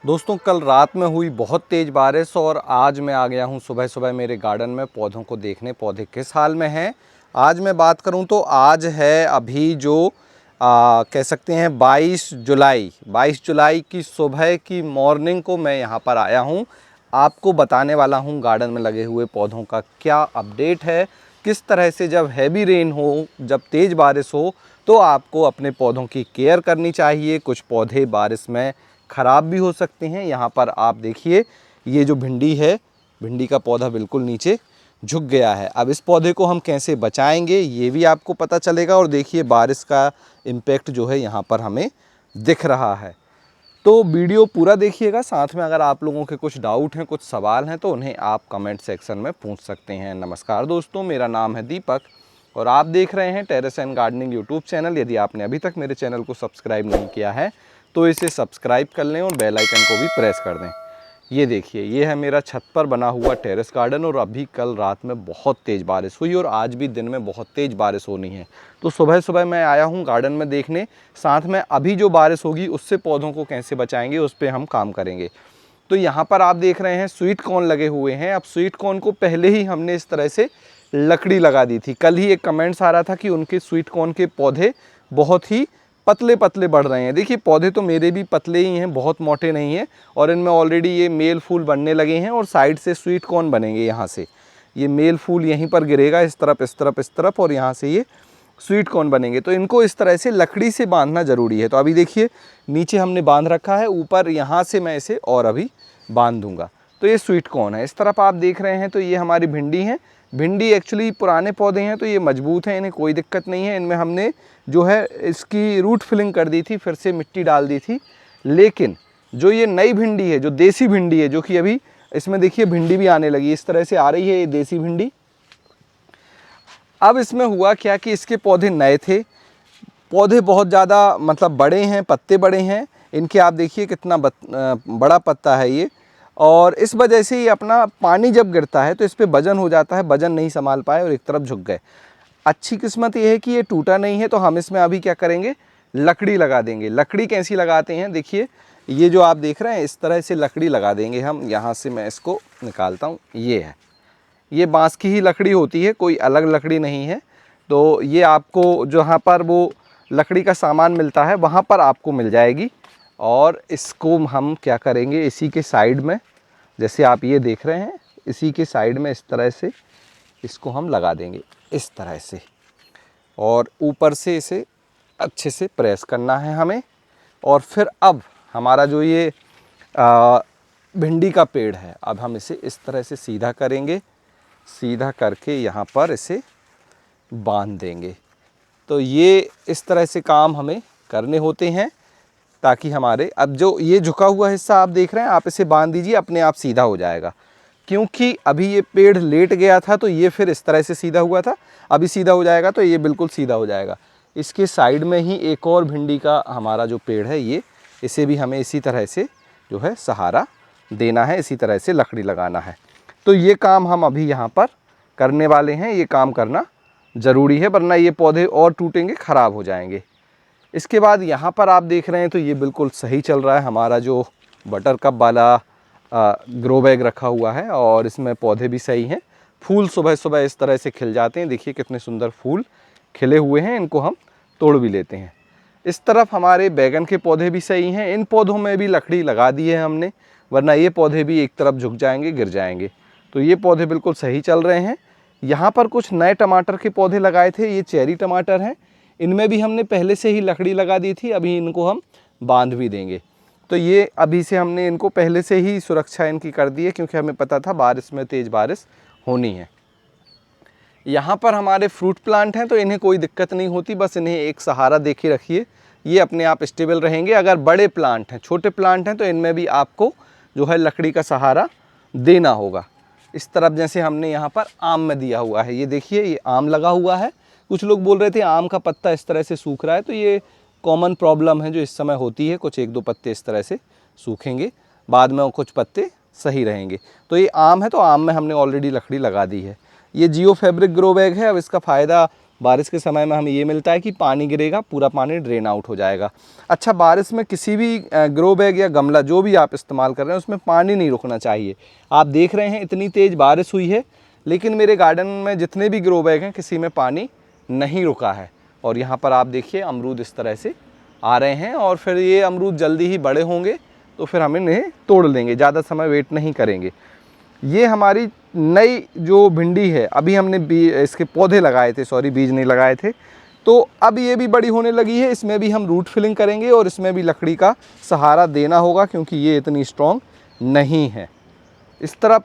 दोस्तों कल रात में हुई बहुत तेज़ बारिश और आज मैं आ गया हूं सुबह सुबह मेरे गार्डन में पौधों को देखने। पौधे किस हाल में हैं आज मैं बात करूं तो आज है अभी जो कह सकते हैं 22 जुलाई की सुबह की मॉर्निंग को मैं यहां पर आया हूं। आपको बताने वाला हूं गार्डन में लगे हुए पौधों का क्या अपडेट है, किस तरह से जब हैवी रेन हो, जब तेज़ बारिश हो तो आपको अपने पौधों की केयर करनी चाहिए। कुछ पौधे बारिश में ख़राब भी हो सकते हैं। यहाँ पर आप देखिए ये जो भिंडी है, भिंडी का पौधा बिल्कुल नीचे झुक गया है। अब इस पौधे को हम कैसे बचाएंगे ये भी आपको पता चलेगा। और देखिए बारिश का इम्पैक्ट जो है यहाँ पर हमें दिख रहा है। तो वीडियो पूरा देखिएगा। साथ में अगर आप लोगों के कुछ डाउट हैं, कुछ सवाल हैं तो उन्हें आप कमेंट सेक्शन में पूछ सकते हैं। नमस्कार दोस्तों, मेरा नाम है दीपक और आप देख रहे हैं terrace and gardening YouTube channel. यदि आपने अभी तक मेरे चैनल को सब्सक्राइब नहीं किया है तो इसे सब्सक्राइब कर लें और बेल आइकन को भी प्रेस कर दें। ये देखिए ये है मेरा छत पर बना हुआ टेरेस गार्डन और अभी कल रात में बहुत तेज़ बारिश हुई और आज भी दिन में बहुत तेज़ बारिश होनी है। तो सुबह सुबह मैं आया हूँ गार्डन में देखने। साथ में अभी जो बारिश होगी उससे पौधों को कैसे बचाएंगे उस पर हम काम करेंगे। तो यहाँ पर आप देख रहे हैं स्वीट कॉर्न लगे हुए हैं। अब स्वीट कॉर्न को पहले ही हमने इस तरह से लकड़ी लगा दी थी। कल ही एक कमेंट्स आ रहा था कि उनके स्वीट कॉर्न के पौधे बहुत ही पतले पतले बढ़ रहे हैं। देखिए पौधे तो मेरे भी पतले ही हैं, बहुत मोटे नहीं हैं। और इनमें ऑलरेडी ये मेल फूल बनने लगे हैं और साइड से स्वीट कॉर्न बनेंगे। यहाँ से ये मेल फूल यहीं पर गिरेगा, इस तरफ इस तरफ इस तरफ, और यहाँ से ये स्वीट कॉर्न बनेंगे। तो इनको इस तरह से लकड़ी से बांधना ज़रूरी है। तो अभी देखिए नीचे हमने बांध रखा है, ऊपर यहाँ से मैं इसे और अभी बांध दूँगा। तो ये स्वीट कॉर्न है। इस तरफ आप देख रहे हैं तो ये हमारी भिंडी है। भिंडी एक्चुअली पुराने पौधे हैं तो ये मजबूत हैं, इन्हें कोई दिक्कत नहीं है। इनमें हमने जो है इसकी रूट फिलिंग कर दी थी, फिर से मिट्टी डाल दी थी। लेकिन जो ये नई भिंडी है, जो देसी भिंडी है, जो कि अभी इसमें देखिए भिंडी भी आने लगी, इस तरह से आ रही है ये देसी भिंडी। अब इसमें हुआ क्या कि इसके पौधे नए थे, पौधे बहुत ज़्यादा मतलब बड़े हैं, पत्ते बड़े हैं इनके। आप देखिए कितना बड़ा पत्ता है ये। और इस वजह से ये अपना पानी जब गिरता है तो इस पर वजन हो जाता है, वजन नहीं संभाल पाए और एक तरफ झुक गए। अच्छी किस्मत ये है कि ये टूटा नहीं है। तो हम इसमें अभी क्या करेंगे, लकड़ी लगा देंगे। लकड़ी कैसी लगाते हैं देखिए, ये जो आप देख रहे हैं इस तरह से लकड़ी लगा देंगे हम। यहाँ से मैं इसको निकालता हूँ, ये है, ये बांस की ही लकड़ी होती है, कोई अलग लकड़ी नहीं है। तो ये आपको जहाँ पर वो लकड़ी का सामान मिलता है वहाँ पर आपको मिल जाएगी। और इसको हम क्या करेंगे, इसी के साइड में, जैसे आप ये देख रहे हैं, इसी के साइड में इस तरह से इसको हम लगा देंगे, इस तरह से। और ऊपर से इसे अच्छे से प्रेस करना है हमें। और फिर अब हमारा जो ये भिंडी का पेड़ है, अब हम इसे इस तरह से सीधा करेंगे, सीधा करके यहाँ पर इसे बांध देंगे। तो ये इस तरह से काम हमें करने होते हैं ताकि हमारे, अब जो ये झुका हुआ हिस्सा आप देख रहे हैं, आप इसे बांध दीजिए, अपने आप सीधा हो जाएगा। क्योंकि अभी ये पेड़ लेट गया था तो ये फिर इस तरह से सीधा हुआ था, अभी सीधा हो जाएगा तो ये बिल्कुल सीधा हो जाएगा। इसके साइड में ही एक और भिंडी का हमारा जो पेड़ है ये, इसे भी हमें इसी तरह से जो है सहारा देना है, इसी तरह से लकड़ी लगाना है। तो ये काम हम अभी यहाँ पर करने वाले हैं। ये काम करना ज़रूरी है वरना ये पौधे और टूटेंगे, ख़राब हो जाएंगे। इसके बाद यहाँ पर आप देख रहे हैं तो ये बिल्कुल सही चल रहा है। हमारा जो बटर कप वाला ग्रो बैग रखा हुआ है और इसमें पौधे भी सही हैं। फूल सुबह सुबह इस तरह से खिल जाते हैं, देखिए कितने सुंदर फूल खिले हुए हैं, इनको हम तोड़ भी लेते हैं। इस तरफ हमारे बैगन के पौधे भी सही हैं। इन पौधों में भी लकड़ी लगा दी है हमने, वरना ये पौधे भी एक तरफ झुक जाएंगे, गिर जाएंगे। तो ये पौधे बिल्कुल सही चल रहे हैं। यहाँ पर कुछ नए टमाटर के पौधे लगाए थे, ये चेरी टमाटर हैं, इनमें भी हमने पहले से ही लकड़ी लगा दी थी, अभी इनको हम बांध भी देंगे। तो ये अभी से हमने इनको पहले से ही सुरक्षा इनकी कर दी है क्योंकि हमें पता था बारिश में तेज़ बारिश होनी है। यहाँ पर हमारे फ्रूट प्लांट हैं तो इन्हें कोई दिक्कत नहीं होती, बस इन्हें एक सहारा देके रखिए, ये अपने आप स्टेबल रहेंगे। अगर बड़े प्लांट हैं, छोटे प्लांट हैं तो इनमें भी आपको जो है लकड़ी का सहारा देना होगा। इस तरफ जैसे हमने यहाँ पर आम में दिया हुआ है, ये देखिए ये आम लगा हुआ है। कुछ लोग बोल रहे थे आम का पत्ता इस तरह से सूख रहा है, तो ये कॉमन प्रॉब्लम है जो इस समय होती है। कुछ एक दो पत्ते इस तरह से सूखेंगे, बाद में कुछ पत्ते सही रहेंगे। तो ये आम है तो आम में हमने ऑलरेडी लकड़ी लगा दी है। ये जियो फैब्रिक ग्रो बैग है। अब इसका फ़ायदा बारिश के समय में हमें ये मिलता है कि पानी गिरेगा, पूरा पानी ड्रेन आउट हो जाएगा। अच्छा, बारिश में किसी भी ग्रो बैग या गमला जो भी आप इस्तेमाल कर रहे हैं उसमें पानी नहीं रुकना चाहिए। आप देख रहे हैं इतनी तेज़ बारिश हुई है, लेकिन मेरे गार्डन में जितने भी ग्रो बैग हैं किसी में पानी नहीं रुका है। और यहाँ पर आप देखिए अमरूद इस तरह से आ रहे हैं, और फिर ये अमरूद जल्दी ही बड़े होंगे तो फिर हम इन्हें तोड़ लेंगे, ज़्यादा समय वेट नहीं करेंगे। ये हमारी नई जो भिंडी है, अभी हमने इसके पौधे लगाए थे, सॉरी बीज नहीं लगाए थे, तो अब ये भी बड़ी होने लगी है। इसमें भी हम रूट फिलिंग करेंगे और इसमें भी लकड़ी का सहारा देना होगा क्योंकि ये इतनी स्ट्रॉन्ग नहीं है। इस तरफ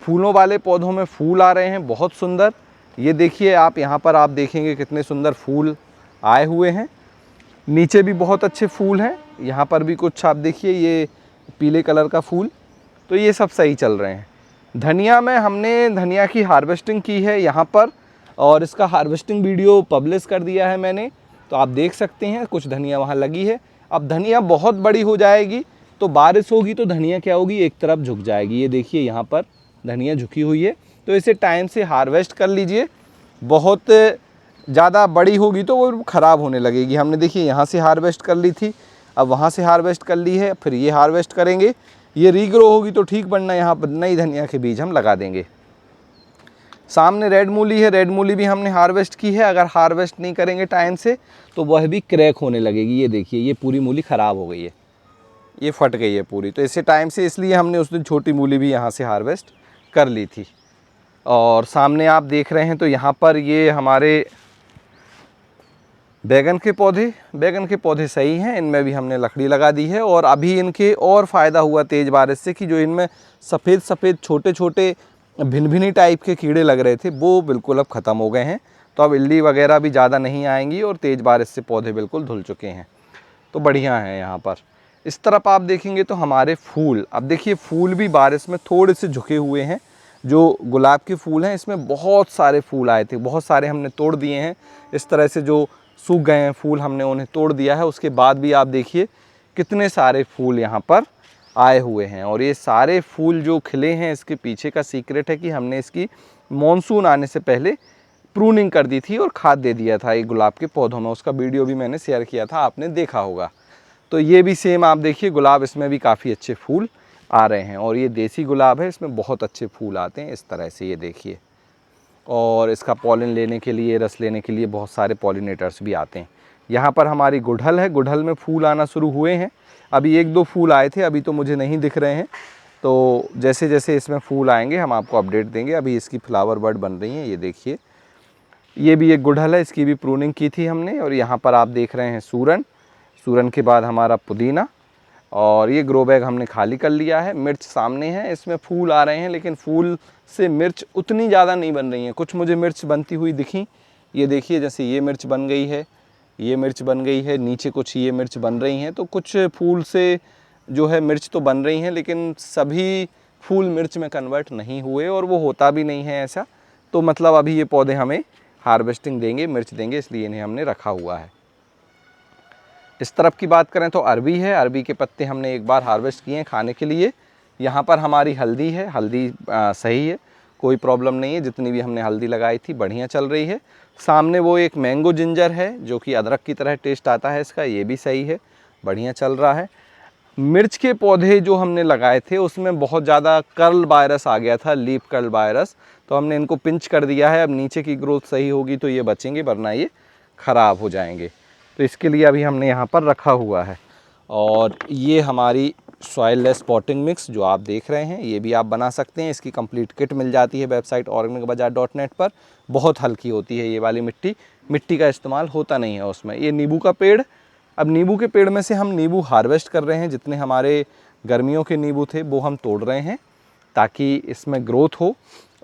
फूलों वाले पौधों में फूल आ रहे हैं बहुत सुंदर। ये देखिए आप, यहाँ पर आप देखेंगे कितने सुंदर फूल आए हुए हैं। नीचे भी बहुत अच्छे फूल हैं, यहाँ पर भी कुछ आप देखिए ये पीले कलर का फूल, तो ये सब सही चल रहे हैं। धनिया में हमने धनिया की हार्वेस्टिंग की है यहाँ पर, और इसका हार्वेस्टिंग वीडियो पब्लिश कर दिया है मैंने, तो आप देख सकते हैं कुछ धनिया वहाँ लगी है। अब धनिया बहुत बड़ी हो जाएगी तो बारिश होगी तो धनिया क्या होगी, एक तरफ झुक जाएगी। ये देखिए यहाँ पर धनिया झुकी हुई है, तो इसे टाइम से हार्वेस्ट कर लीजिए। बहुत ज़्यादा बड़ी होगी तो वो ख़राब होने लगेगी। हमने देखिए यहाँ से हार्वेस्ट कर ली थी, अब वहाँ से हार्वेस्ट कर ली है, फिर ये हार्वेस्ट करेंगे। ये रीग्रो होगी तो ठीक, बनना यहाँ पर नई धनिया के बीज हम लगा देंगे। सामने रेड मूली है, रेड मूली भी हमने हार्वेस्ट की है। अगर हार्वेस्ट नहीं करेंगे टाइम से तो वह भी क्रैक होने लगेगी। ये देखिए ये पूरी मूली ख़राब हो गई है, ये फट गई है पूरी, तो इसे टाइम से, इसलिए हमने उस दिन छोटी मूली भी यहाँ से हार्वेस्ट कर ली थी। और सामने आप देख रहे हैं तो यहाँ पर ये हमारे बैगन के पौधे सही हैं, इनमें भी हमने लकड़ी लगा दी है। और अभी इनके और फ़ायदा हुआ तेज़ बारिश से कि जो इनमें सफ़ेद सफ़ेद छोटे छोटे भिनभिनी टाइप के कीड़े लग रहे थे वो बिल्कुल अब ख़त्म हो गए हैं। तो अब इल्ली वगैरह भी ज़्यादा नहीं आएंगी और तेज़ बारिश से पौधे बिल्कुल धुल चुके हैं, तो बढ़िया हैं यहाँ पर। इस तरफ आप देखेंगे तो हमारे फूल, अब देखिए फूल भी बारिश में थोड़े से झुके हुए हैं। जो गुलाब के फूल हैं इसमें बहुत सारे फूल आए थे, बहुत सारे हमने तोड़ दिए हैं। इस तरह से जो सूख गए हैं फूल हमने उन्हें तोड़ दिया है। उसके बाद भी आप देखिए कितने सारे फूल यहाँ पर आए हुए हैं। और ये सारे फूल जो खिले हैं इसके पीछे का सीक्रेट है कि हमने इसकी मॉनसून आने से पहले प्रूनिंग कर दी थी और खाद दे दिया था ये गुलाब के पौधों में। उसका वीडियो भी मैंने शेयर किया था, आपने देखा होगा। तो ये भी सेम आप देखिए गुलाब, इसमें भी काफ़ी अच्छे फूल आ रहे हैं। और ये देसी गुलाब है, इसमें बहुत अच्छे फूल आते हैं इस तरह से, ये देखिए। और इसका पॉलन लेने के लिए, रस लेने के लिए बहुत सारे पॉलिनेटर्स भी आते हैं। यहाँ पर हमारी गुड़हल है, गुड़हल में फूल आना शुरू हुए हैं। अभी एक दो फूल आए थे, अभी तो मुझे नहीं दिख रहे हैं। तो जैसे जैसे इसमें फूल आएंगे हम आपको अपडेट देंगे। अभी इसकी फ्लावर बर्ड बन रही हैं, ये देखिए। ये भी एक गुड़हल है, इसकी भी प्रूनिंग की थी हमने। और यहाँ पर आप देख रहे हैं सूरन, सूरन के बाद हमारा पुदीना। और ये ग्रो बैग हमने खाली कर लिया है। मिर्च सामने है, इसमें फूल आ रहे हैं लेकिन फूल से मिर्च उतनी ज़्यादा नहीं बन रही हैं। कुछ मुझे मिर्च बनती हुई दिखी, ये देखिए, जैसे ये मिर्च बन गई है, ये मिर्च बन गई है, नीचे कुछ ये मिर्च बन रही हैं। तो कुछ फूल से जो है मिर्च तो बन रही हैं, लेकिन सभी फूल मिर्च में कन्वर्ट नहीं हुए और वो होता भी नहीं है ऐसा। तो मतलब अभी ये पौधे हमें हार्वेस्टिंग देंगे, मिर्च देंगे, इसलिए इन्हें हमने रखा हुआ है। इस तरफ की बात करें तो अरबी है, अरबी के पत्ते हमने एक बार हार्वेस्ट किए हैं खाने के लिए। यहाँ पर हमारी हल्दी है, हल्दी सही है, कोई प्रॉब्लम नहीं है। जितनी भी हमने हल्दी लगाई थी बढ़िया चल रही है। सामने वो एक मैंगो जिंजर है जो कि अदरक की तरह टेस्ट आता है इसका, ये भी सही है, बढ़िया चल रहा है। मिर्च के पौधे जो हमने लगाए थे उसमें बहुत ज़्यादा कर्ल वायरस आ गया था, लीफ कर्ल वायरस, तो हमने इनको पिंच कर दिया है। अब नीचे की ग्रोथ सही होगी तो ये बचेंगे, वरना ये ख़राब हो जाएंगे। तो इसके लिए अभी हमने यहाँ पर रखा हुआ है। और ये हमारी सॉइललेस पॉटिंग मिक्स जो आप देख रहे हैं, ये भी आप बना सकते हैं। इसकी कंप्लीट किट मिल जाती है वेबसाइट organicbazaar.net पर। बहुत हल्की होती है ये वाली मिट्टी, मिट्टी का इस्तेमाल होता नहीं है उसमें। ये नींबू का पेड़, अब नींबू के पेड़ में से हम नींबू हार्वेस्ट कर रहे हैं। जितने हमारे गर्मियों के नींबू थे वो हम तोड़ रहे हैं ताकि इसमें ग्रोथ हो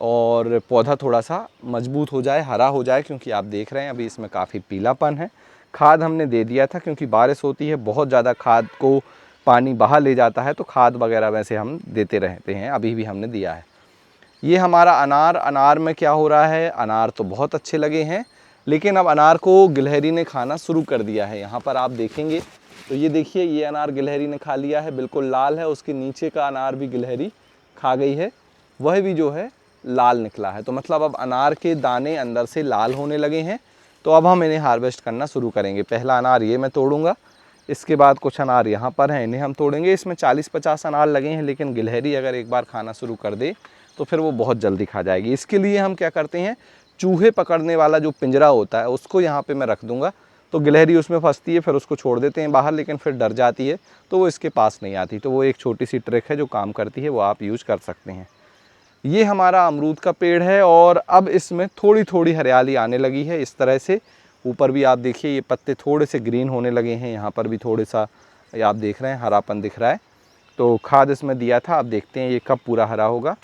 और पौधा थोड़ा सा मजबूत हो जाए, हरा हो जाए। क्योंकि आप देख रहे हैं अभी इसमें काफ़ी पीलापन है। खाद हमने दे दिया था क्योंकि बारिश होती है, बहुत ज़्यादा खाद को पानी बहा ले जाता है, तो खाद वगैरह वैसे हम देते रहते हैं, अभी भी हमने दिया है। ये हमारा अनार, अनार में क्या हो रहा है, अनार तो बहुत अच्छे लगे हैं लेकिन अब अनार को गिलहरी ने खाना शुरू कर दिया है। यहाँ पर आप देखेंगे तो ये देखिए, ये अनार गिलहरी ने खा लिया है, बिल्कुल लाल है। उसके नीचे का अनार भी गिलहरी खा गई है, वह भी जो है लाल निकला है। तो मतलब अब अनार के दाने अंदर से लाल होने लगे हैं। तो अब हम इन्हें हार्वेस्ट करना शुरू करेंगे। पहला अनार ये मैं तोड़ूंगा, इसके बाद कुछ अनार यहाँ पर हैं, इन्हें हम तोड़ेंगे। इसमें 40-50 अनार लगे हैं, लेकिन गिलहरी अगर एक बार खाना शुरू कर दे तो फिर वो बहुत जल्दी खा जाएगी। इसके लिए हम क्या करते हैं, चूहे पकड़ने वाला जो पिंजरा होता है उसको यहाँ पे मैं रख दूंगा, तो गिलहरी उसमें फंसती है, फिर उसको छोड़ देते हैं बाहर, लेकिन फिर डर जाती है तो वो इसके पास नहीं आती। तो वो एक छोटी सी ट्रिक है जो काम करती है, वो आप यूज़ कर सकते हैं। ये हमारा अमरूद का पेड़ है और अब इसमें थोड़ी थोड़ी हरियाली आने लगी है इस तरह से। ऊपर भी आप देखिए ये पत्ते थोड़े से ग्रीन होने लगे हैं, यहाँ पर भी थोड़ा सा आप देख रहे हैं हरापन दिख रहा है। तो खाद इसमें दिया था, अब देखते हैं ये कब पूरा हरा होगा।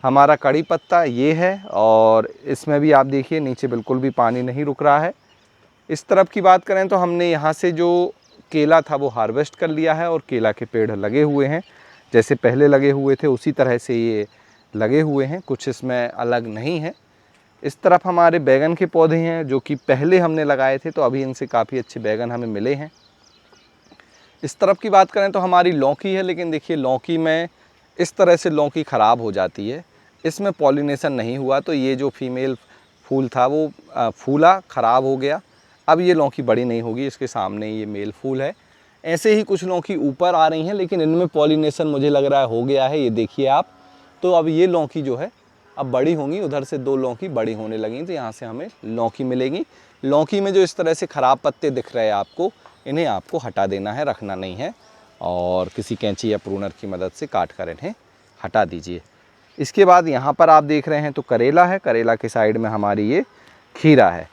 हमारा कड़ी पत्ता ये है और इसमें भी आप देखिए नीचे बिल्कुल भी पानी नहीं रुक रहा है। इस तरफ की बात करें तो हमने यहाँ से जो केला था वो हार्वेस्ट कर लिया है और केला के पेड़ लगे हुए हैं, जैसे पहले लगे हुए थे उसी तरह से ये लगे हुए हैं, कुछ इसमें अलग नहीं है। इस तरफ हमारे बैगन के पौधे हैं जो कि पहले हमने लगाए थे, तो अभी इनसे काफ़ी अच्छे बैगन हमें मिले हैं। इस तरफ की बात करें तो हमारी लौकी है, लेकिन देखिए लौकी में इस तरह से लौकी ख़राब हो जाती है, इसमें पॉलिनेशन नहीं हुआ, तो ये जो फीमेल फूल था वो फूला ख़राब हो गया। अब ये लौकी बड़ी नहीं होगी, इसके सामने ये मेल फूल है। ऐसे ही कुछ लौकी ऊपर आ रही हैं, लेकिन इनमें पॉलिनेशन मुझे लग रहा है हो गया है, ये देखिए आप। तो अब ये लौकी जो है अब बड़ी होंगी, उधर से 2 लौकी बड़ी होने लगी, तो यहाँ से हमें लौकी मिलेगी। लौकी में जो इस तरह से ख़राब पत्ते दिख रहे हैं आपको, इन्हें आपको हटा देना है, रखना नहीं है, और किसी कैंची या प्रूनर की मदद से काट कर इन्हें हटा दीजिए। इसके बाद यहाँ पर आप देख रहे हैं तो करेला है, करेला के साइड में हमारी ये खीरा है,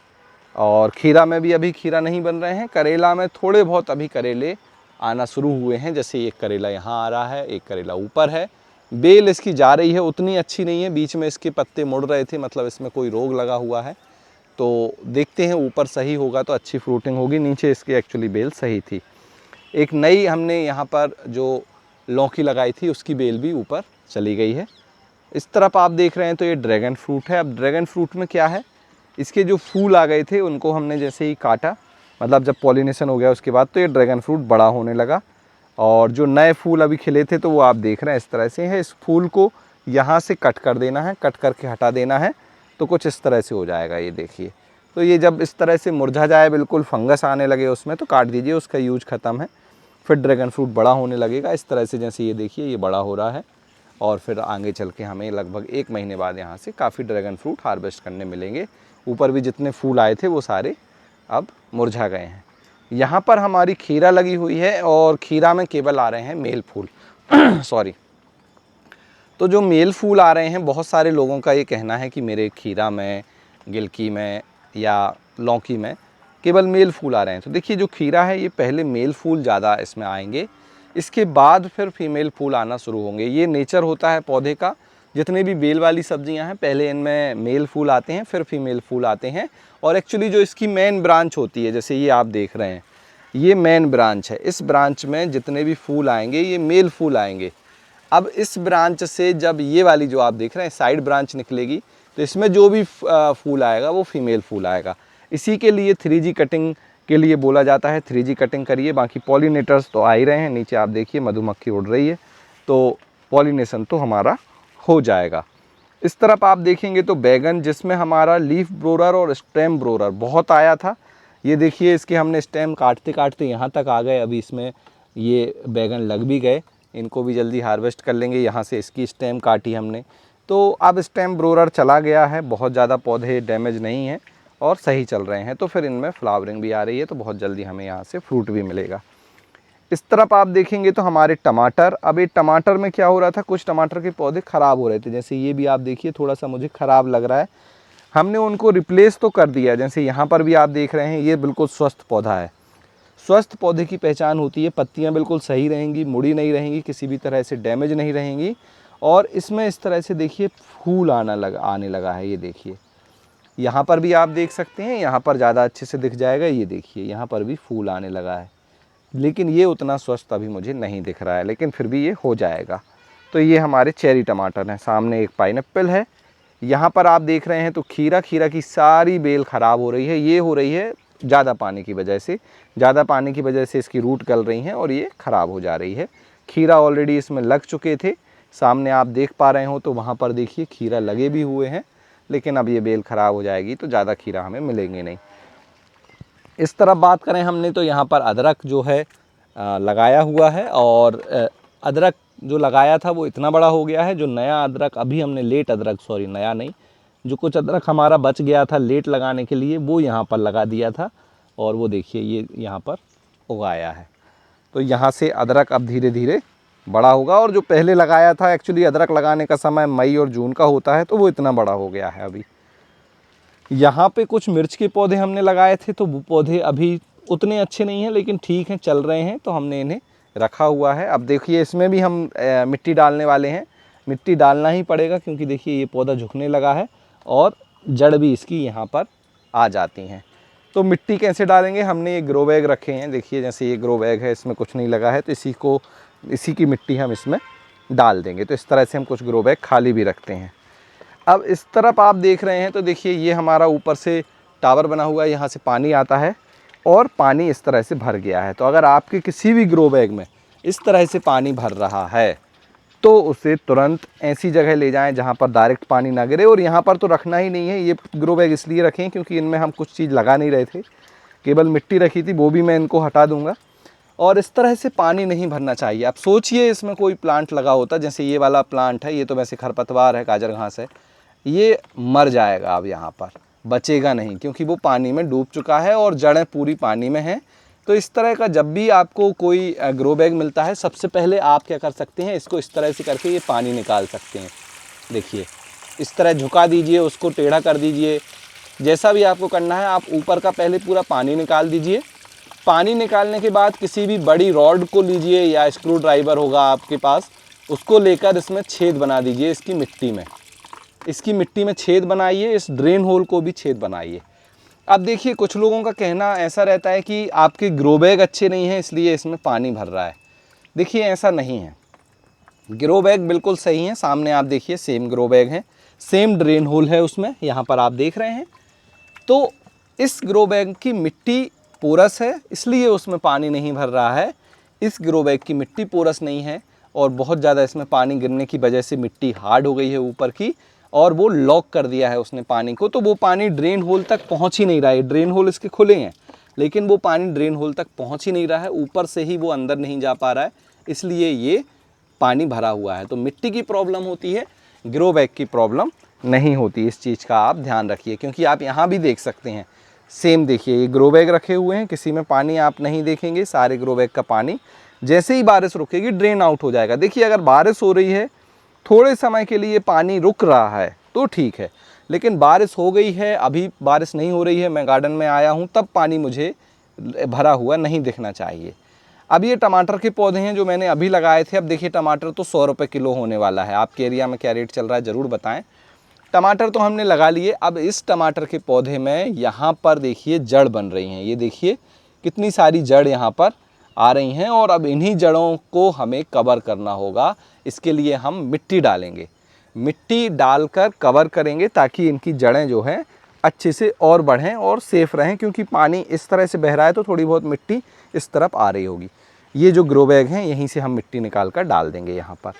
और खीरा में भी अभी खीरा नहीं बन रहे हैं। करेला में थोड़े बहुत अभी करेले आना शुरू हुए हैं, जैसे एक करेला यहाँ आ रहा है, एक करेला ऊपर है। बेल इसकी जा रही है, उतनी अच्छी नहीं है, बीच में इसके पत्ते मुड़ रहे थे, मतलब इसमें कोई रोग लगा हुआ है। तो देखते हैं ऊपर सही होगा तो अच्छी फ्रूटिंग होगी, नीचे इसकी एक्चुअली बेल सही थी। एक नई हमने यहाँ पर जो लौकी लगाई थी उसकी बेल भी ऊपर चली गई है। इस तरफ आप देख रहे हैं तो ये ड्रैगन फ्रूट है। अब ड्रैगन फ्रूट में क्या है, इसके जो फूल आ गए थे उनको हमने जैसे ही काटा, मतलब जब पॉलिनेशन हो गया उसके बाद, तो ये ड्रैगन फ्रूट बड़ा होने लगा, और जो नए फूल अभी खिले थे तो वो आप देख रहे हैं इस तरह से है। इस फूल को यहाँ से कट कर देना है, कट करके हटा देना है, तो कुछ इस तरह से हो जाएगा, ये देखिए। तो ये जब इस तरह से मुरझा जाए, बिल्कुल फंगस आने लगे उसमें, तो काट दीजिए, उसका यूज ख़त्म है। फिर ड्रैगन फ्रूट बड़ा होने लगेगा इस तरह से, जैसे ये देखिए ये बड़ा हो रहा है, और फिर आगे चल के हमें लगभग 1 महीने बाद यहाँ से काफ़ी ड्रैगन फ्रूट हार्वेस्ट करने मिलेंगे। ऊपर भी जितने फूल आए थे वो सारे अब मुरझा गए हैं। यहाँ पर हमारी खीरा लगी हुई है, और खीरा में केवल आ रहे हैं मेल फूल सॉरी। तो जो मेल फूल आ रहे हैं, बहुत सारे लोगों का ये कहना है कि मेरे खीरा में, गिलकी में या लौकी में केवल मेल फूल आ रहे हैं। तो देखिए जो खीरा है ये पहले मेल फूल ज़्यादा इसमें आएंगे, इसके बाद फिर फीमेल फूल आना शुरू होंगे। ये नेचर होता है पौधे का, जितने भी बेल वाली सब्जियां हैं पहले इनमें मेल फूल आते हैं, फिर फीमेल फूल आते हैं। और एक्चुअली जो इसकी मेन ब्रांच होती है, जैसे ये आप देख रहे हैं, ये मेन ब्रांच है, इस ब्रांच में जितने भी फूल आएंगे ये मेल फूल आएंगे। अब इस ब्रांच से जब ये वाली जो आप देख रहे हैं साइड ब्रांच निकलेगी, तो इसमें जो भी फूल आएगा वो फीमेल फूल आएगा। इसी के लिए 3G कटिंग के लिए बोला जाता है, 3G कटिंग करिए। बाकी पॉलिनेटर्स तो आ ही रहे हैं, नीचे आप देखिए मधुमक्खी उड़ रही है, तो पॉलिनेशन तो हमारा हो जाएगा। इस तरफ आप देखेंगे तो बैगन, जिसमें हमारा लीफ ब्रोरर और स्टेम ब्रोरर बहुत आया था। ये देखिए इसके हमने स्टेम काटते काटते यहाँ तक आ गए, अभी इसमें ये बैगन लग भी गए, इनको भी जल्दी हार्वेस्ट कर लेंगे। यहाँ से इसकी स्टेम काटी हमने, तो अब स्टेम ब्रोरर चला गया है, बहुत ज़्यादा पौधे डैमेज नहीं हैं और सही चल रहे हैं। तो फिर इनमें फ्लावरिंग भी आ रही है, तो बहुत जल्दी हमें यहाँ से फ्रूट भी मिलेगा। इस तरफ आप देखेंगे तो हमारे टमाटर, अब ये टमाटर में क्या हो रहा था, कुछ टमाटर के पौधे ख़राब हो रहे थे, जैसे ये भी आप देखिए थोड़ा सा मुझे ख़राब लग रहा है। हमने उनको रिप्लेस तो कर दिया, जैसे यहाँ पर भी आप देख रहे हैं ये बिल्कुल स्वस्थ पौधा है। स्वस्थ पौधे की पहचान होती है, पत्तियाँ बिल्कुल सही रहेंगी, मुड़ी नहीं रहेंगी, किसी भी तरह से डैमेज नहीं रहेंगी, और इसमें इस तरह से देखिए फूल आने लगा है। ये देखिए यहाँ पर भी आप देख सकते हैं, यहाँ पर ज़्यादा अच्छे से दिख जाएगा, ये देखिए यहाँ पर भी फूल आने लगा है, लेकिन ये उतना स्वस्थ अभी मुझे नहीं दिख रहा है, लेकिन फिर भी ये हो जाएगा। तो ये हमारे चेरी टमाटर हैं, सामने एक पाइनएप्पल है। यहाँ पर आप देख रहे हैं तो खीरा की सारी बेल ख़राब हो रही है, ये हो रही है ज़्यादा पानी की वजह से, ज़्यादा पानी की वजह से इसकी रूट गल रही हैं और ये ख़राब हो जा रही है। खीरा ऑलरेडी इसमें लग चुके थे, सामने आप देख पा रहे हो, तो वहाँ पर देखिए खीरा लगे भी हुए हैं, लेकिन अब ये बेल ख़राब हो जाएगी तो ज़्यादा खीरा हमें मिलेंगे नहीं। इस तरफ बात करें हमने तो यहाँ पर अदरक जो है लगाया हुआ है, और अदरक जो लगाया था वो इतना बड़ा हो गया है। जो नया अदरक अभी हमने लेट अदरक, सॉरी नया नहीं, जो कुछ अदरक हमारा बच गया था लेट लगाने के लिए वो यहाँ पर लगा दिया था, और वो देखिए ये यहाँ पर उगाया है। तो यहाँ से अदरक अब धीरे धीरे बड़ा होगा, और जो पहले लगाया था, एक्चुअली अदरक लगाने का समय मई और जून का होता है, तो वो इतना बड़ा हो गया है अभी। यहाँ पे कुछ मिर्च के पौधे हमने लगाए थे, तो वो पौधे अभी उतने अच्छे नहीं हैं, लेकिन ठीक हैं, चल रहे हैं, तो हमने इन्हें रखा हुआ है। अब देखिए इसमें भी हम मिट्टी डालने वाले हैं। मिट्टी डालना ही पड़ेगा क्योंकि देखिए ये पौधा झुकने लगा है और जड़ भी इसकी यहाँ पर आ जाती हैं। तो मिट्टी कैसे डालेंगे, हमने ये ग्रो बैग रखे हैं। देखिए जैसे ये ग्रो बैग है, इसमें कुछ नहीं लगा है, तो इसी की मिट्टी हम इसमें डाल देंगे। तो इस तरह से हम कुछ ग्रो बैग खाली भी रखते हैं। अब इस तरफ आप देख रहे हैं तो देखिए ये हमारा ऊपर से टावर बना हुआ है, यहाँ से पानी आता है और पानी इस तरह से भर गया है। तो अगर आपके किसी भी ग्रो बैग में इस तरह से पानी भर रहा है तो उसे तुरंत ऐसी जगह ले जाएं जहाँ पर डायरेक्ट पानी ना गिरे। और यहाँ पर तो रखना ही नहीं है। ये ग्रो बैग इसलिए रखें क्योंकि इनमें हम कुछ चीज़ लगा नहीं रहे थे, केवल मिट्टी रखी थी, वो भी मैं इनको हटा दूँगा। और इस तरह से पानी नहीं भरना चाहिए। आप सोचिए इसमें कोई प्लांट लगा होता, जैसे ये वाला प्लांट है, ये तो वैसे खरपतवार है, गाजर घास है, ये मर जाएगा। अब यहाँ पर बचेगा नहीं क्योंकि वो पानी में डूब चुका है और जड़ें पूरी पानी में हैं। तो इस तरह का जब भी आपको कोई ग्रो बैग मिलता है, सबसे पहले आप क्या कर सकते हैं, इसको इस तरह से करके ये पानी निकाल सकते हैं। देखिए इस तरह झुका दीजिए, उसको टेढ़ा कर दीजिए, जैसा भी आपको करना है। आप ऊपर का पहले पूरा पानी निकाल दीजिए। पानी निकालने के बाद किसी भी बड़ी रॉड को लीजिए या स्क्रू ड्राइवर होगा आपके पास, उसको लेकर इसमें छेद बना दीजिए। इसकी मिट्टी में छेद बनाइए, इस ड्रेन होल को भी छेद बनाइए। अब देखिए कुछ लोगों का कहना ऐसा रहता है कि आपके ग्रो बैग अच्छे नहीं हैं इसलिए इसमें पानी भर रहा है। देखिए ऐसा नहीं है, ग्रो बैग बिल्कुल सही है। सामने आप देखिए सेम ग्रो बैग है, सेम ड्रेन होल है उसमें, यहाँ पर आप देख रहे हैं। तो इस ग्रो बैग की मिट्टी पोरस है इसलिए उसमें पानी नहीं भर रहा है। इस ग्रो बैग की मिट्टी पोरस नहीं है और बहुत ज़्यादा इसमें पानी गिरने की वजह से मिट्टी हार्ड हो गई है ऊपर की, और वो लॉक कर दिया है उसने पानी को। तो वो पानी ड्रेन होल तक पहुंच ही नहीं रहा है। ड्रेन होल इसके खुले हैं लेकिन वो पानी ड्रेन होल तक पहुंच ही नहीं रहा है, ऊपर से ही वो अंदर नहीं जा पा रहा है, इसलिए ये पानी भरा हुआ है। तो मिट्टी की प्रॉब्लम होती है, ग्रो बैग की प्रॉब्लम नहीं होती। इस चीज़ का आप ध्यान रखिए क्योंकि आप यहाँ भी देख सकते हैं सेम। देखिए ये ग्रो बैग रखे हुए हैं, किसी में पानी आप नहीं देखेंगे। सारे ग्रो बैग का पानी जैसे ही बारिश रुकेगी ड्रेन आउट हो जाएगा। देखिए अगर बारिश हो रही है, थोड़े समय के लिए पानी रुक रहा है तो ठीक है, लेकिन बारिश हो गई है, अभी बारिश नहीं हो रही है, मैं गार्डन में आया हूँ, तब पानी मुझे भरा हुआ नहीं दिखना चाहिए। अब ये टमाटर के पौधे हैं जो मैंने अभी लगाए थे। अब देखिए टमाटर तो 100 रुपये किलो होने वाला है। आपके एरिया में क्या रेट चल रहा है ज़रूर बताएं। टमाटर तो हमने लगा लिए। अब इस टमाटर के पौधे में यहाँ पर देखिए जड़ बन रही हैं। ये देखिए कितनी सारी जड़ यहाँ पर आ रही हैं और अब इन्हीं जड़ों को हमें कवर करना होगा। इसके लिए हम मिट्टी डालेंगे, मिट्टी डालकर कवर करेंगे ताकि इनकी जड़ें जो हैं अच्छे से और बढ़ें और सेफ़ रहें, क्योंकि पानी इस तरह से बह रहा है तो थोड़ी बहुत मिट्टी इस तरफ आ रही होगी। ये जो ग्रो बैग हैं यहीं से हम मिट्टी निकाल कर डाल देंगे यहाँ पर।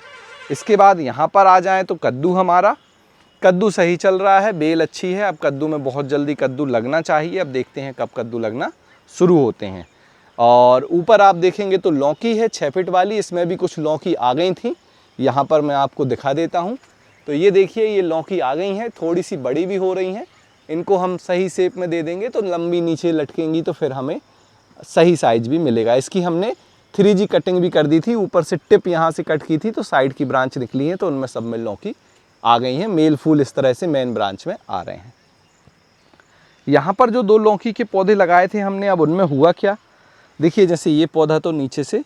इसके बाद यहाँ पर आ जाएँ तो कद्दू, हमारा कद्दू सही चल रहा है, बेल अच्छी है। अब कद्दू में बहुत जल्दी कद्दू लगना चाहिए। अब देखते हैं कब कद्दू लगना शुरू होते हैं। और ऊपर आप देखेंगे तो लौकी है 6 फीट वाली, इसमें भी कुछ लौकी आ गई थी। यहाँ पर मैं आपको दिखा देता हूँ। तो ये देखिए ये लौकी आ गई हैं, थोड़ी सी बड़ी भी हो रही हैं। इनको हम सही शेप में दे देंगे तो लंबी नीचे लटकेंगी, तो फिर हमें सही साइज़ भी मिलेगा। इसकी हमने 3G कटिंग भी कर दी थी, ऊपर से टिप यहाँ से कट की थी तो साइड की ब्रांच निकली है, तो उनमें सब में लौकी आ गई हैं। मेल फूल इस तरह से मेन ब्रांच में आ रहे हैं। यहाँ पर जो 2 लौकी के पौधे लगाए थे हमने, अब उनमें हुआ क्या, देखिए जैसे ये पौधा तो नीचे से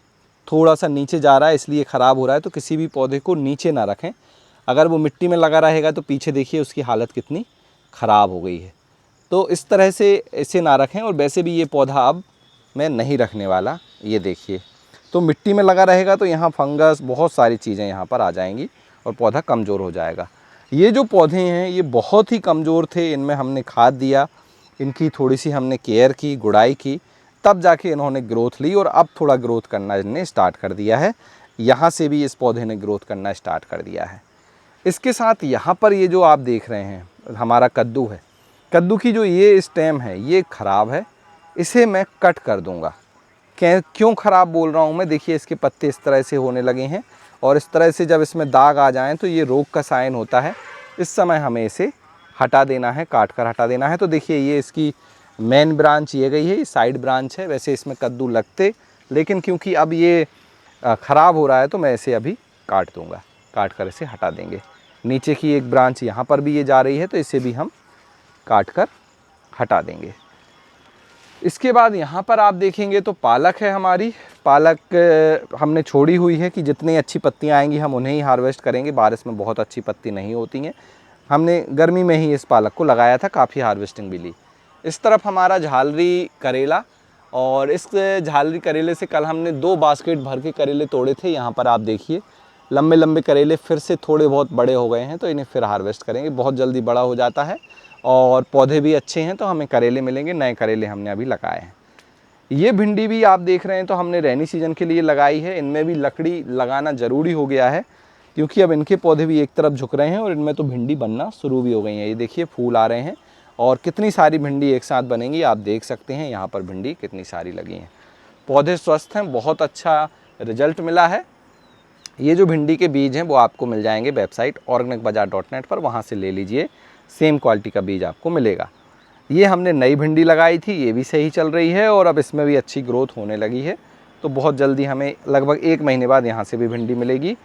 थोड़ा सा नीचे जा रहा है इसलिए ख़राब हो रहा है। तो किसी भी पौधे को नीचे ना रखें, अगर वो मिट्टी में लगा रहेगा तो पीछे देखिए उसकी हालत कितनी ख़राब हो गई है। तो इस तरह से इसे ना रखें। और वैसे भी ये पौधा अब मैं नहीं रखने वाला, ये देखिए। तो मिट्टी में लगा रहेगा तो यहाँ फंगस, बहुत सारी चीज़ें यहाँ पर आ जाएंगी और पौधा कमज़ोर हो जाएगा। ये जो पौधे हैं ये बहुत ही कमज़ोर थे, इनमें हमने खाद दिया, इनकी थोड़ी सी हमने केयर की, गुड़ाई की, तब जाके इन्होंने ग्रोथ ली और अब थोड़ा ग्रोथ करना इन्हें स्टार्ट कर दिया है। यहाँ से भी इस पौधे ने ग्रोथ करना स्टार्ट कर दिया है। इसके साथ यहाँ पर ये जो आप देख रहे हैं हमारा कद्दू है, कद्दू की जो ये स्टेम है ये ख़राब है, इसे मैं कट कर दूंगा। क्यों ख़राब बोल रहा हूँ मैं, देखिए इसके पत्ते इस तरह से होने लगे हैं और इस तरह से जब इसमें दाग आ जाएं तो ये रोग का साइन होता है। इस समय हमें इसे हटा देना है, काट कर हटा देना है। तो देखिए ये इसकी मेन ब्रांच ये गई है, ये साइड ब्रांच है। वैसे इसमें कद्दू लगते, लेकिन क्योंकि अब ये ख़राब हो रहा है तो मैं इसे अभी काट दूंगा, काट कर इसे हटा देंगे। नीचे की एक ब्रांच यहाँ पर भी ये जा रही है तो इसे भी हम काट कर हटा देंगे। इसके बाद यहाँ पर आप देखेंगे तो पालक है हमारी। पालक हमने छोड़ी हुई है कि जितनी अच्छी पत्तियाँ आएंगी हम उन्हें ही हार्वेस्ट करेंगे। बारिश में बहुत अच्छी पत्ती नहीं होती हैं। हमने गर्मी में ही इस पालक को लगाया था, काफ़ी हार्वेस्टिंग भी ली। इस तरफ हमारा झालरी करेला, और इस झालरी करेले से कल हमने 2 बास्केट भर के करेले तोड़े थे। यहाँ पर आप देखिए लंबे लंबे करेले फिर से थोड़े बहुत बड़े हो गए हैं, तो इन्हें फिर हार्वेस्ट करेंगे। बहुत जल्दी बड़ा हो जाता है और पौधे भी अच्छे हैं तो हमें करेले मिलेंगे। नए करेले हमने अभी लगाए हैं। ये भिंडी भी आप देख रहे हैं तो हमने रेनी सीजन के लिए लगाई है। इनमें भी लकड़ी लगाना ज़रूरी हो गया है क्योंकि अब इनके पौधे भी एक तरफ झुक रहे हैं और इनमें तो भिंडी बनना शुरू भी हो गई हैं। ये देखिए फूल आ रहे हैं और कितनी सारी भिंडी एक साथ बनेंगी आप देख सकते हैं। यहाँ पर भिंडी कितनी सारी लगी हैं। पौधे स्वस्थ हैं, बहुत अच्छा रिजल्ट मिला है। ये जो भिंडी के बीज हैं वो आपको मिल जाएंगे वेबसाइट organicbazaar.net पर, वहाँ से ले लीजिए। सेम क्वालिटी का बीज आपको मिलेगा। ये हमने नई भिंडी लगाई थी, ये भी सही चल रही है और अब इसमें भी अच्छी ग्रोथ होने लगी है। तो बहुत जल्दी हमें लगभग 1 महीने बाद यहाँ से भी भिंडी मिलेगी।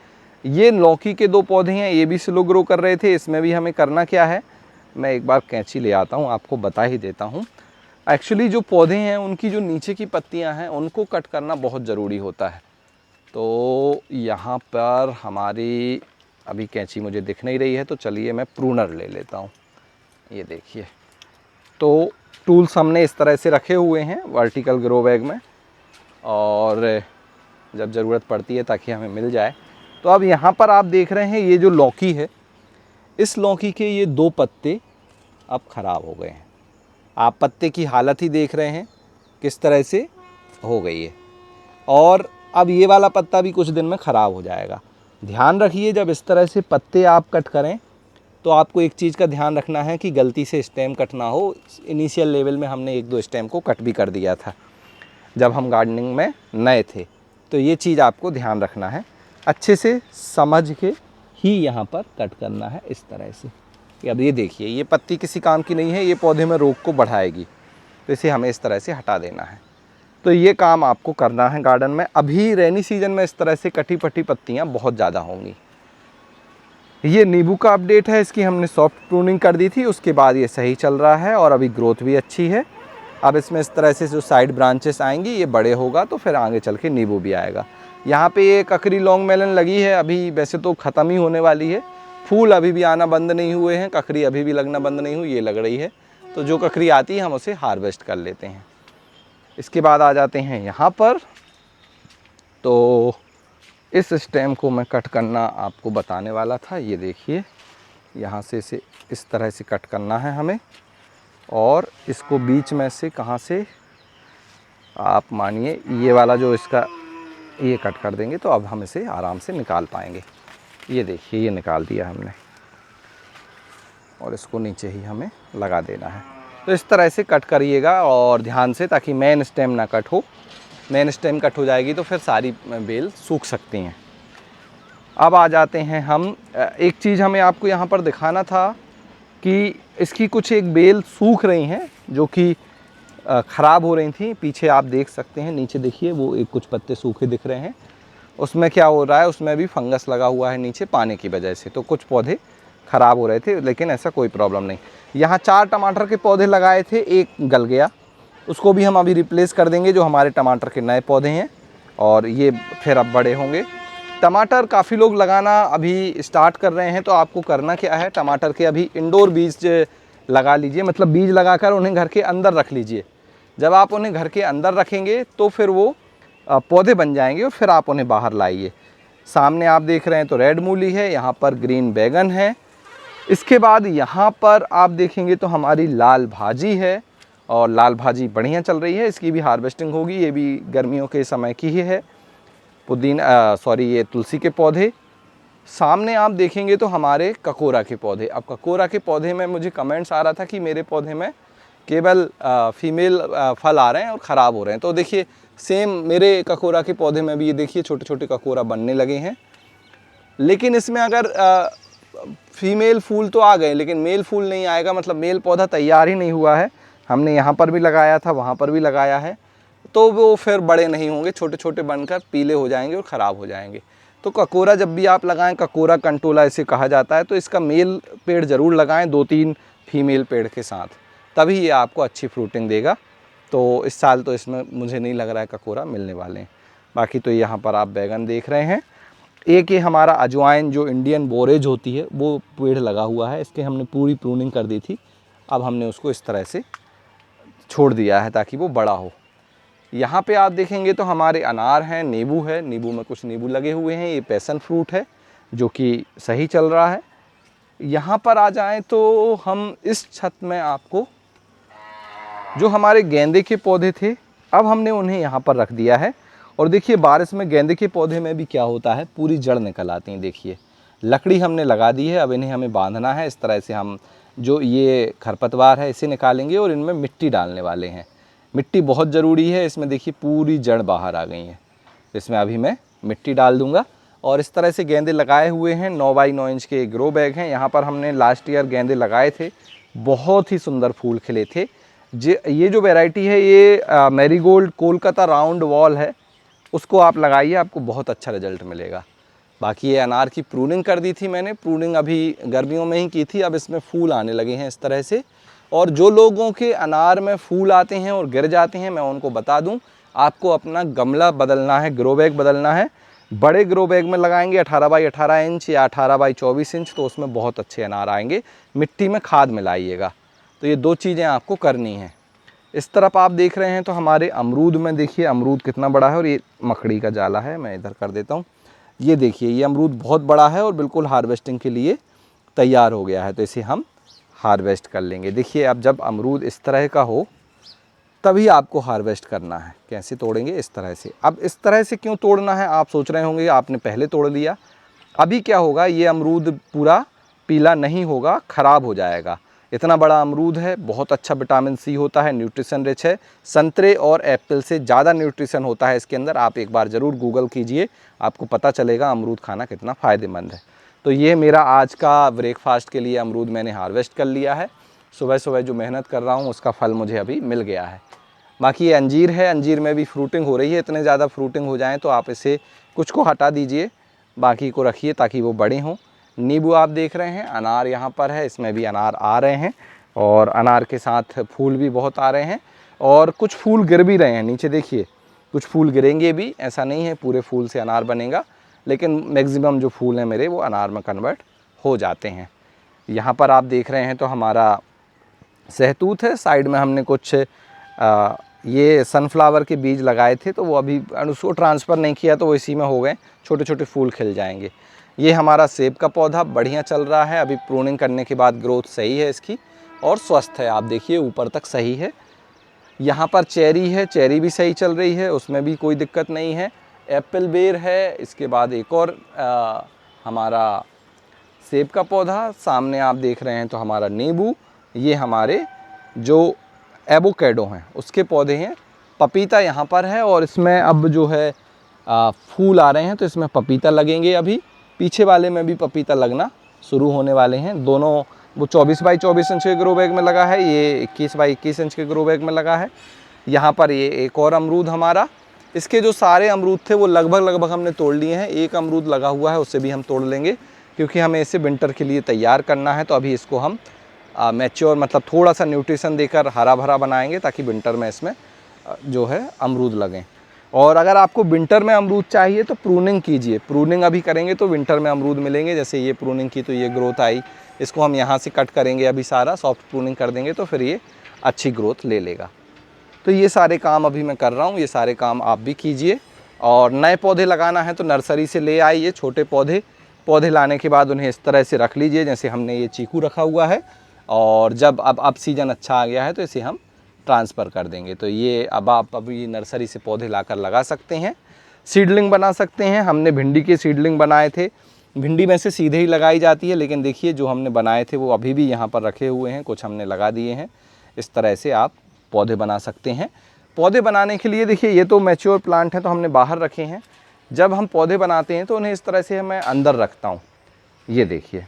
ये लौकी के 2 पौधे हैं, ये भी स्लो ग्रो कर रहे थे। इसमें भी हमें करना क्या है, मैं एक बार कैंची ले आता हूँ, आपको बता ही देता हूँ। एक्चुअली जो पौधे हैं उनकी जो नीचे की पत्तियाँ हैं उनको कट करना बहुत ज़रूरी होता है। तो यहाँ पर हमारी अभी कैंची मुझे दिख नहीं रही है, तो चलिए मैं प्रूनर ले लेता हूँ। ये देखिए, तो टूल्स हमने इस तरह से रखे हुए हैं वर्टिकल ग्रो बैग में, और जब ज़रूरत पड़ती है ताकि हमें मिल जाए। तो अब यहाँ पर आप देख रहे हैं ये जो लौकी है, इस लौकी के ये 2 पत्ते अब ख़राब हो गए हैं। आप पत्ते की हालत ही देख रहे हैं किस तरह से हो गई है, और अब ये वाला पत्ता भी कुछ दिन में ख़राब हो जाएगा। ध्यान रखिए जब इस तरह से पत्ते आप कट करें तो आपको एक चीज़ का ध्यान रखना है कि गलती से स्टेम कट ना हो। इनिशियल लेवल में हमने 1-2 स्टेम को कट भी कर दिया था जब हम गार्डनिंग में नए थे। तो ये चीज़ आपको ध्यान रखना है, अच्छे से समझ के ही यहाँ पर कट करना है इस तरह से। कि अब ये देखिए ये पत्ती किसी काम की नहीं है, ये पौधे में रोग को बढ़ाएगी, तो इसे हमें इस तरह से हटा देना है। तो ये काम आपको करना है गार्डन में। अभी रेनी सीजन में इस तरह से कटी पटी पत्तियाँ बहुत ज़्यादा होंगी। ये नींबू का अपडेट है, इसकी हमने सॉफ्ट प्रूनिंग कर दी थी, उसके बाद ये सही चल रहा है और अभी ग्रोथ भी अच्छी है। अब इसमें इस तरह से जो साइड ब्रांचेस आएंगी ये बड़े होगा तो फिर आगे चल के नींबू भी आएगा। यहाँ पे ये ककड़ी लॉन्ग मेलन लगी है, अभी वैसे तो ख़त्म ही होने वाली है। फूल अभी भी आना बंद नहीं हुए हैं, ककड़ी अभी भी लगना बंद नहीं हुई, ये लग रही है। तो जो ककड़ी आती है हम उसे हार्वेस्ट कर लेते हैं। इसके बाद आ जाते हैं यहाँ पर, तो इस स्टेम को मैं कट करना आपको बताने वाला था। ये देखिए यहाँ से इसे इस तरह से कट करना है हमें, और इसको बीच में से कहाँ से आप मानिए ये वाला जो इसका ये कट कर देंगे तो अब हम इसे आराम से निकाल पाएंगे। ये देखिए ये निकाल दिया हमने, और इसको नीचे ही हमें लगा देना है। तो इस तरह से कट करिएगा और ध्यान से, ताकि मेन स्टेम ना कट हो। मेन स्टेम कट हो जाएगी तो फिर सारी बेल सूख सकती हैं। अब आ जाते हैं हम, एक चीज़ हमें आपको यहाँ पर दिखाना था कि इसकी कुछ एक बेल सूख रही हैं जो कि ख़राब हो रही थी। पीछे आप देख सकते हैं, नीचे देखिए वो एक कुछ पत्ते सूखे दिख रहे हैं। उसमें क्या हो रहा है, उसमें भी फंगस लगा हुआ है नीचे पानी की वजह से, तो कुछ पौधे ख़राब हो रहे थे, लेकिन ऐसा कोई प्रॉब्लम नहीं। यहाँ 4 टमाटर के पौधे लगाए थे, एक गल गया, उसको भी हम अभी रिप्लेस कर देंगे, जो हमारे टमाटर के नए पौधे हैं, और ये फिर अब बड़े होंगे। टमाटर काफ़ी लोग लगाना अभी स्टार्ट कर रहे हैं, तो आपको करना क्या है, टमाटर के अभी इंडोर बीज लगा लीजिए, मतलब बीज लगाकर उन्हें घर के अंदर रख लीजिए। जब आप उन्हें घर के अंदर रखेंगे तो फिर वो पौधे बन जाएंगे और फिर आप उन्हें बाहर लाइए। सामने आप देख रहे हैं तो रेड मूली है, यहाँ पर ग्रीन बैगन है। इसके बाद यहाँ पर आप देखेंगे तो हमारी लाल भाजी है, और लाल भाजी बढ़िया चल रही है, इसकी भी हार्वेस्टिंग होगी। ये भी गर्मियों के समय की ही है। ये तुलसी के पौधे। सामने आप देखेंगे तो हमारे ककोरा के पौधे। अब ककोरा के पौधे में मुझे कमेंट्स आ रहा था कि मेरे पौधे में केवल फीमेल फल आ रहे हैं और ख़राब हो रहे हैं। तो देखिए सेम मेरे ककोरा के पौधे में भी ये देखिए छोटे छोटे ककोरा बनने लगे हैं। लेकिन इसमें अगर फीमेल फूल तो आ गए लेकिन मेल फूल नहीं आएगा, मतलब मेल पौधा तैयार ही नहीं हुआ है। हमने यहाँ पर भी लगाया था, वहाँ पर भी लगाया है, तो वो फिर बड़े नहीं होंगे, छोटे छोटे बनकर पीले हो जाएंगे और ख़राब हो जाएंगे। तो ककोरा जब भी आप लगाएं, ककोरा कंटोला इसे कहा जाता है, तो इसका मेल पेड़ ज़रूर लगाएं 2-3 फीमेल पेड़ के साथ, तभी ये आपको अच्छी फ्रूटिंग देगा। तो इस साल तो इसमें मुझे नहीं लग रहा है ककोरा मिलने वाले हैं। बाकी तो यहाँ पर आप बैगन देख रहे हैं। एक ये हमारा अजवाइन जो इंडियन बोरेज होती है वो पेड़ लगा हुआ है, इसके हमने पूरी प्रूनिंग कर दी थी, अब हमने उसको इस तरह से छोड़ दिया है ताकि वो बड़ा हो। यहाँ पे आप देखेंगे तो हमारे अनार हैं, नींबू है, नींबू में कुछ नींबू लगे हुए हैं, ये पैसन फ्रूट है जो कि सही चल रहा है। यहाँ पर आ जाएं तो हम इस छत में आपको जो हमारे गेंदे के पौधे थे अब हमने उन्हें यहाँ पर रख दिया है। और देखिए बारिश में गेंदे के पौधे में भी क्या होता है, पूरी जड़ निकल आती हैं। देखिए लकड़ी हमने लगा दी है, अब इन्हें हमें बांधना है। इस तरह से हम जो ये खरपतवार है इसे निकालेंगे और इनमें मिट्टी डालने वाले हैं। मिट्टी बहुत ज़रूरी है, इसमें देखिए पूरी जड़ बाहर आ गई है, इसमें अभी मैं मिट्टी डाल दूंगा। और इस तरह से गेंदे लगाए हुए हैं, 9 बाई 9 इंच के ग्रो बैग हैं। यहाँ पर हमने लास्ट ईयर गेंदे लगाए थे, बहुत ही सुंदर फूल खिले थे। ये जो वैरायटी है ये मैरीगोल्ड कोलकाता राउंड वॉल है, उसको आप लगाइए, आपको बहुत अच्छा रिजल्ट मिलेगा। बाकी ये अनार की प्रूनिंग कर दी थी मैंने, प्रूनिंग अभी गर्मियों में ही की थी, अब इसमें फूल आने लगे हैं इस तरह से। और जो लोगों के अनार में फूल आते हैं और गिर जाते हैं, मैं उनको बता दूं, आपको अपना गमला बदलना है, ग्रो बैग बदलना है। बड़े ग्रो बैग में लगाएंगे 18 बाई 18 इंच या 18 बाई 24 इंच, तो उसमें बहुत अच्छे अनार आएंगे। मिट्टी में खाद मिलाइएगा। तो ये 2 चीज़ें आपको करनी हैं। इस तरफ आप देख रहे हैं तो हमारे अमरूद में देखिए अमरूद कितना बड़ा है, और ये मकड़ी का जाला है, मैं इधर कर देता हूँ। ये देखिए ये अमरूद बहुत बड़ा है और बिल्कुल हार्वेस्टिंग के लिए तैयार हो गया है, तो इसे हम हार्वेस्ट कर लेंगे। देखिए अब जब अमरूद इस तरह का हो तभी आपको हार्वेस्ट करना है। कैसे तोड़ेंगे? इस तरह से। अब इस तरह से क्यों तोड़ना है आप सोच रहे होंगे, आपने पहले तोड़ लिया। अभी क्या होगा, ये अमरूद पूरा पीला नहीं होगा, ख़राब हो जाएगा। इतना बड़ा अमरूद है, बहुत अच्छा विटामिन सी होता है, न्यूट्रिशन रिच है। संतरे और एप्पल से ज़्यादा न्यूट्रिशन होता है इसके अंदर। आप एक बार ज़रूर गूगल कीजिए, आपको पता चलेगा अमरूद खाना कितना फ़ायदेमंद है। तो ये मेरा आज का ब्रेकफास्ट के लिए अमरूद मैंने हार्वेस्ट कर लिया है। सुबह सुबह जो मेहनत कर रहा हूँ उसका फल मुझे अभी मिल गया है। बाकी ये अंजीर है, अंजीर में भी फ्रूटिंग हो रही है। इतने ज़्यादा फ्रूटिंग हो जाएँ तो आप इसे कुछ को हटा दीजिए, बाकी को रखिए ताकि वो बड़े हों। नींबू आप देख रहे हैं, अनार यहाँ पर है, इसमें भी अनार आ रहे हैं और अनार के साथ फूल भी बहुत आ रहे हैं। और कुछ फूल गिर भी रहे हैं, नीचे देखिए कुछ फूल गिरेंगे भी, ऐसा नहीं है पूरे फूल से अनार बनेगा, लेकिन मैक्सिमम जो फूल हैं मेरे वो अनार में कन्वर्ट हो जाते हैं। यहाँ पर आप देख रहे हैं तो हमारा सहतूत है, साइड में हमने कुछ ये सनफ्लावर के बीज लगाए थे, तो वो अभी उसको ट्रांसफ़र नहीं किया तो वो इसी में हो गए, छोटे छोटे फूल खिल जाएंगे। ये हमारा सेब का पौधा बढ़िया चल रहा है, अभी प्रूनिंग करने के बाद ग्रोथ सही है इसकी और स्वस्थ है, आप देखिए ऊपर तक सही है। यहाँ पर चेरी है, चेरी भी सही चल रही है, उसमें भी कोई दिक्कत नहीं है। एप्पल बेर है, इसके बाद एक और हमारा सेब का पौधा, सामने आप देख रहे हैं तो हमारा नींबू, ये हमारे जो एवोकेडो हैं उसके पौधे हैं। पपीता यहाँ पर है और इसमें अब जो है फूल आ रहे हैं, तो इसमें पपीता लगेंगे। अभी पीछे वाले में भी पपीता लगना शुरू होने वाले हैं। दोनों वो 24 बाई 24 इंच के ग्रो बैग में लगा है, ये 21 बाई 21 इंच के ग्रो बैग में लगा है। यहाँ पर ये एक और अमरूद हमारा, इसके जो सारे अमरूद थे वो लगभग हमने तोड़ लिए हैं। एक अमरूद लगा हुआ है, उससे भी हम तोड़ लेंगे क्योंकि हमें इसे विंटर के लिए तैयार करना है। तो अभी इसको हम मैच्योर मतलब थोड़ा सा न्यूट्रिशन देकर हरा भरा बनाएंगे ताकि विंटर में इसमें जो है अमरूद लगें। और अगर आपको विंटर में अमरूद चाहिए तो प्रूनिंग कीजिए, प्रूनिंग अभी करेंगे तो विंटर में अमरूद मिलेंगे। जैसे ये प्रूनिंग की तो ये ग्रोथ आई, इसको हम यहाँ से कट करेंगे, अभी सारा सॉफ्ट प्रूनिंग कर देंगे तो फिर ये अच्छी ग्रोथ ले लेगा। तो ये सारे काम अभी मैं कर रहा हूँ, ये सारे काम आप भी कीजिए। और नए पौधे लगाना है तो नर्सरी से ले आइए छोटे पौधे लाने के बाद उन्हें इस तरह से रख लीजिए। जैसे हमने ये चीकू रखा हुआ है और जब अब सीज़न अच्छा आ गया है तो इसे हम ट्रांसफ़र कर देंगे। तो ये अब आप अभी नर्सरी से पौधे लाकर लगा सकते हैं, सीडलिंग बना सकते हैं। हमने भिंडी के सीडलिंग बनाए थे, भिंडी में से सीधे ही लगाई जाती है, लेकिन देखिए जो हमने बनाए थे वो अभी भी यहाँ पर रखे हुए हैं, कुछ हमने लगा दिए हैं। इस तरह से आप पौधे बना सकते हैं। पौधे बनाने के लिए देखिए ये तो मैच्योर प्लांट हैं तो हमने बाहर रखे हैं। जब हम पौधे बनाते हैं तो उन्हें इस तरह से मैं अंदर रखता हूँ। ये देखिए,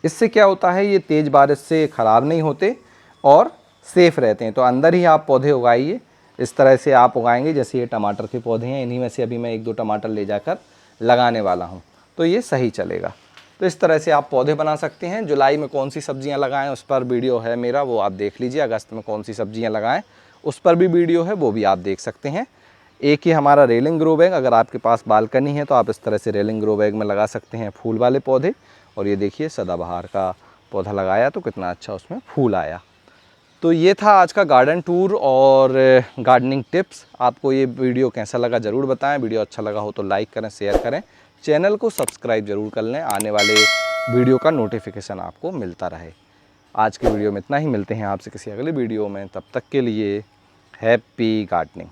इससे क्या होता है, ये तेज़ बारिश से ख़राब नहीं होते और सेफ़ रहते हैं। तो अंदर ही आप पौधे उगाइए। इस तरह से आप उगाएंगे। जैसे ये टमाटर के पौधे हैं, इन्हीं में से अभी मैं 1-2 टमाटर ले जाकर लगाने वाला हूँ, तो ये सही चलेगा। तो इस तरह से आप पौधे बना सकते हैं। जुलाई में कौन सी सब्जियां लगाएं उस पर वीडियो है मेरा, वो आप देख लीजिए। अगस्त में कौन सी सब्जियां लगाएं उस पर भी वीडियो है, वो भी आप देख सकते हैं। एक ही हमारा रेलिंग ग्रो बैग, अगर आपके पास बालकनी है तो आप इस तरह से रेलिंग ग्रो बैग में लगा सकते हैं फूल वाले पौधे। और ये देखिए सदाबहार का पौधा लगाया तो कितना अच्छा उसमें फूल आया। तो ये था आज का गार्डन टूर और गार्डनिंग टिप्स। आपको ये वीडियो कैसा लगा ज़रूर बताएं। वीडियो अच्छा लगा हो तो लाइक करें, शेयर करें, चैनल को सब्सक्राइब ज़रूर कर लें, आने वाले वीडियो का नोटिफिकेशन आपको मिलता रहे। आज की वीडियो में इतना ही, मिलते हैं आपसे किसी अगले वीडियो में। तब तक के लिए हैप्पी गार्डनिंग।